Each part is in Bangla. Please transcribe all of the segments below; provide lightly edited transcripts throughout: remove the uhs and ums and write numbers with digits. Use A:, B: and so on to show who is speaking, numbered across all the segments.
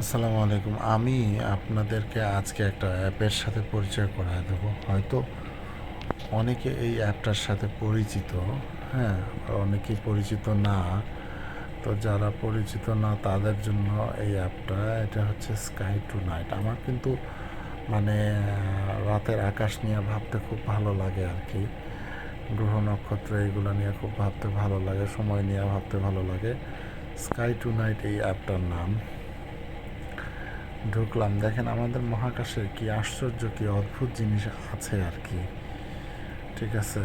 A: আসসালামু আলাইকুম। আমি আপনাদেরকে আজকে একটা অ্যাপের সাথে পরিচয় করায় দেবো। হয়তো অনেকে এই অ্যাপটার সাথে পরিচিত, হ্যাঁ, আর অনেকেই পরিচিত না। তো যারা পরিচিত না তাদের জন্য এই অ্যাপটা, এটা হচ্ছে স্কাই টু নাইট। আমার কিন্তু মানে রাতের আকাশ নিয়ে ভাবতে খুব ভালো লাগে আর কি। গ্রহ নক্ষত্র এগুলো নিয়ে খুব ভাবতে ভালো লাগে, সময় নিয়ে ভাবতে ভালো লাগে। স্কাই টু নাইট এই অ্যাপটার নাম। ঢুকলাম, দেখেন আমাদের মহাকাশে কি আশ্চর্য কি অদ্ভুত জিনিস আছে আর কি। ঠিক আছে,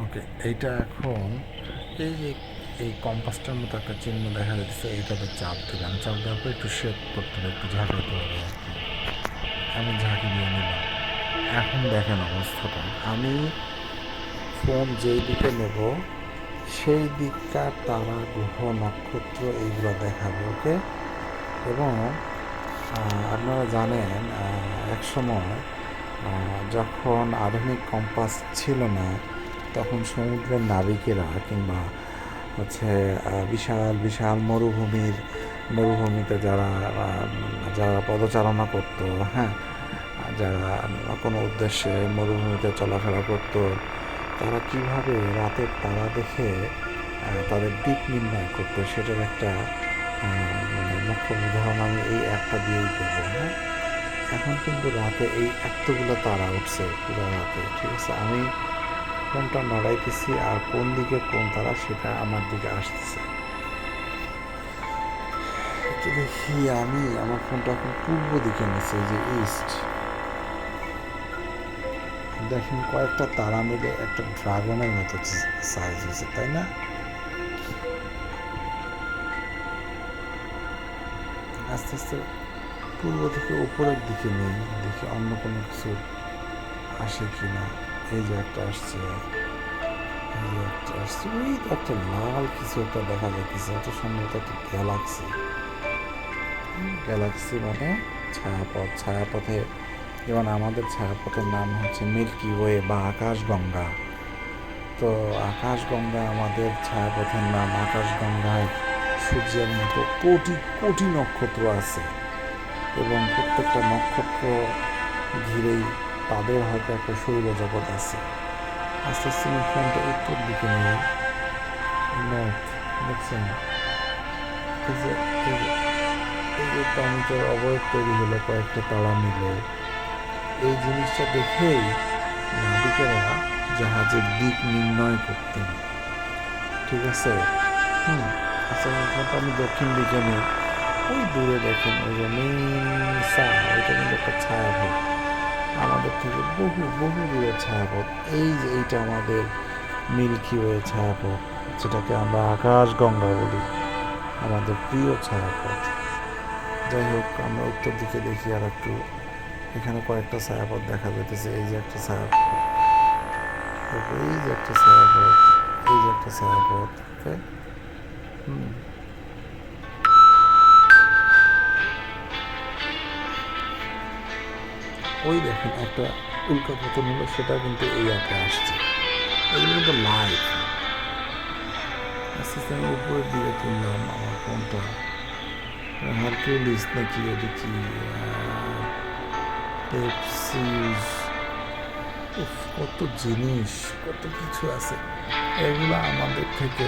A: ওকে। এইটা এখন এই যে এই কম্পাসটার মতো একটা চিহ্ন দেখা যাচ্ছে, এইটাতে চাপ দিলাম, চাপ দেওয়ার পর একটু শেপ করতে হবে, একটু ঝাঁকাতে হবে আর কি। আমি ঝাঁকি দিয়ে নিলাম। এখন দেখেন অবস্থাটা, আমি ফোন যেই দিকে নেব সেই দিককার তারা, গ্রহ, নক্ষত্র এইগুলো দেখাবে, ওকে। এবং আপনারা জানেন এক সময় যখন আধুনিক কম্পাস ছিল না, তখন সমুদ্রের নাবিকেরা কিংবা হচ্ছে বিশাল বিশাল মরুভূমিতে যারা পদচারণা করতো, হ্যাঁ, যারা কোনো উদ্দেশ্যে মরুভূমিতে চলাফেরা করতো, তারা কিভাবে রাতের তারা দেখে তাদের দিক নির্ণয় করতো সেটার একটা মানে মুখ্য উদাহরণ আমি এই অ্যাপটা দিয়েই দেবো, হ্যাঁ। এখন কিন্তু রাতে এই এতগুলো তারা উঠছে পুরো রাতে, ঠিক আছে। আমি ফোনটা নড়াইতেছি আর কোন দিকে কোন তারা সেটা আমার দিকে আসতেছে। তো দেখি, আমি আমার ফোনটা এখন পূর্ব দিকে নিচ্ছে, যে ইস্ট। দেখেন কয়েকটা তারা মিলে একটা ড্রাগনের মতো সাইজ হয়েছে, তাই না? আস্তে আস্তে পূর্ব থেকে উপরের দিকে নেই, দেখি অন্য কোনো কিছু আসে কি না। এই যে একটা আসছে, এই যে একটা আসছে, ওই তো একটা লাল কিছু একটা দেখা যাচ্ছে, এটা সম্ভবত একটা গ্যালাক্সি। গ্যালাক্সি মানে ছায়াপথ। ছায়াপথে যেমন আমাদের ছায়াপথের নাম হচ্ছে মিল্কি ওয়ে বা আকাশগঙ্গা। তো আকাশগঙ্গা আমাদের ছায়াপথের নাম। আকাশগঙ্গায় সূর্যের মতো কোটি কোটি নক্ষত্র আছে, এবং প্রত্যেকটা নক্ষত্র ঘিরেই তাদের হয়তো একটা সৌরজগৎ আছে। আস্তে আস্তে আমি ফোনটা উত্তর দিকে নিয়ে নর্থ, দেখছেন এই যে এই যে এই যে প্রাণীটার অবয়ব তৈরি হলো কয়েকটা তারা মিলে। এই জিনিসটা দেখেই নাবিকেরা জাহাজের দিক নির্ণয় করতেন, ঠিক আছে। হুম। আচ্ছা, ফোনটা আমি দক্ষিণ দিকে নিই। ওই দূরে দেখেন ওই যে মিনসা, ওইটা কিন্তু একটা ছায়াপথ, আমাদের থেকে বহু বহু দূরের ছায়াপথ। এই যে এইটা আমাদের মিল্কি ওয়ে ছায়াপথ, যেটাকে আমরা আকাশগঙ্গা বলি, আমাদের প্রিয় ছায়াপথ। যাই হোক, আমরা উত্তর দিকে দেখি আর একটু। এখানে কয়েকটা ছায়াপথ দেখা যাইতেছে। এই যে একটা ছায়াপথ, এই যে একটা ছায়াপথ, এই যে একটা ছায়াপথ, ওকে। হুম। ওই দেখেন একটা উল্কাপতন হলো, সেটা কিন্তু এই অ্যাপে আসছে। এগুলো কিন্তু লাইভ। আস্তে আস্তে আমি উপরের দিকে তুললাম আমার ফোনটা। হারকিউলিস নাকি ওটা কি, পেপসিস, উফ, কত জিনিস, কত কিছু আছে। এগুলো আমাদের থেকে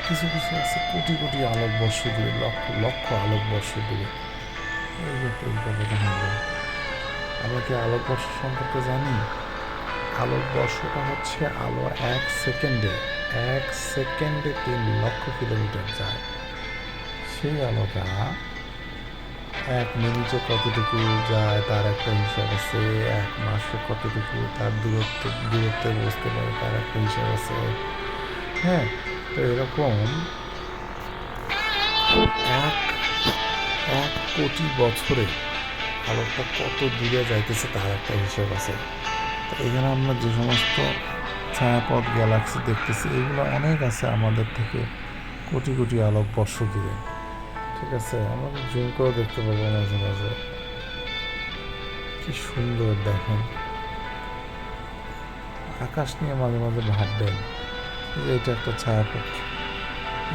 A: কিছু কিছু আছে কোটি কোটি আলোকবর্ষ দূরে, লক্ষ লক্ষ আলোকবর্ষ দূরে। এই যে একটা উল্কাপতন হলো। আমরা কি আলোকবর্ষ সম্পর্কে জানি? আলোকবর্ষটা হচ্ছে আলো এক সেকেন্ডে 3 লক্ষ কিলোমিটার যায়। সেই আলোটা 1 মিনিটে কতটুকু যায় তার একটা হিসাব আছে, 1 মাসে কতটুকু তার দূরত্বে বুঝতে পারে তার একটা হিসাব আছে, হ্যাঁ। তো এরকম এক এক কোটি বছরে আলোকটা কত দূরে যাইতেছে তার একটা হিসাব আছে। তো এখানে আমরা যে সমস্ত ছায়াপথ গ্যালাক্সি দেখতেছি, এগুলো অনেক আছে আমাদের থেকে কোটি কোটি আলোকবর্ষ দূরে, ঠিক আছে। আমরা জুম করে দেখতে পাবো মাঝে মাঝে। কি সুন্দর দেখেন, আকাশ নিয়ে মাঝে মাঝে ভাববেন যে এটা একটা ছায়াপথ,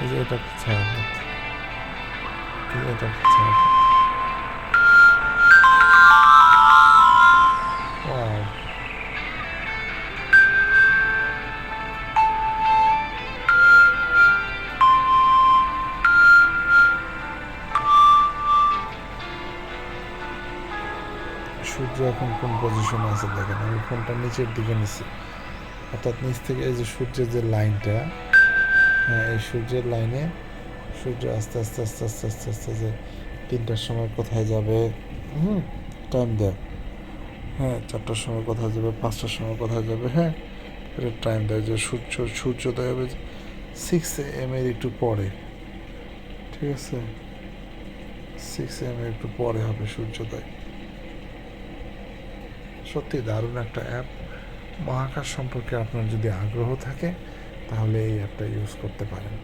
A: এই যে এটা একটা ছায়াপথ, এই যে এটা একটা ছায়াপথ। Wow. সূর্য এখন কোন পজিশনে আছে দেখেন, আমি ফোনটা নিচের দিকে নিছি, অর্থাৎ নিচ থেকে এই যে সূর্যের যে লাইনটা, হ্যাঁ এই সূর্যের লাইনে সূর্য আস্তে আস্তে আস্তে আস্তে আস্তে আস্তে যে 3টার সময় কোথায় যাবে, টাইম দেয়, হ্যাঁ 4টার সময় কোথায় যাবে, 5টার সময় কোথায় যাবে, হ্যাঁ এটা টাইম দেয় যে সূর্যোদয় হবে 6 AM এর একটু পরে, ঠিক আছে 6 AM এর একটু পরে হবে সূর্যোদয়। সত্যি দারুণ একটা অ্যাপ। মহাকাশ সম্পর্কে আপনার যদি আগ্রহ থাকে তাহলে এই অ্যাপটা ইউজ করতে পারেন।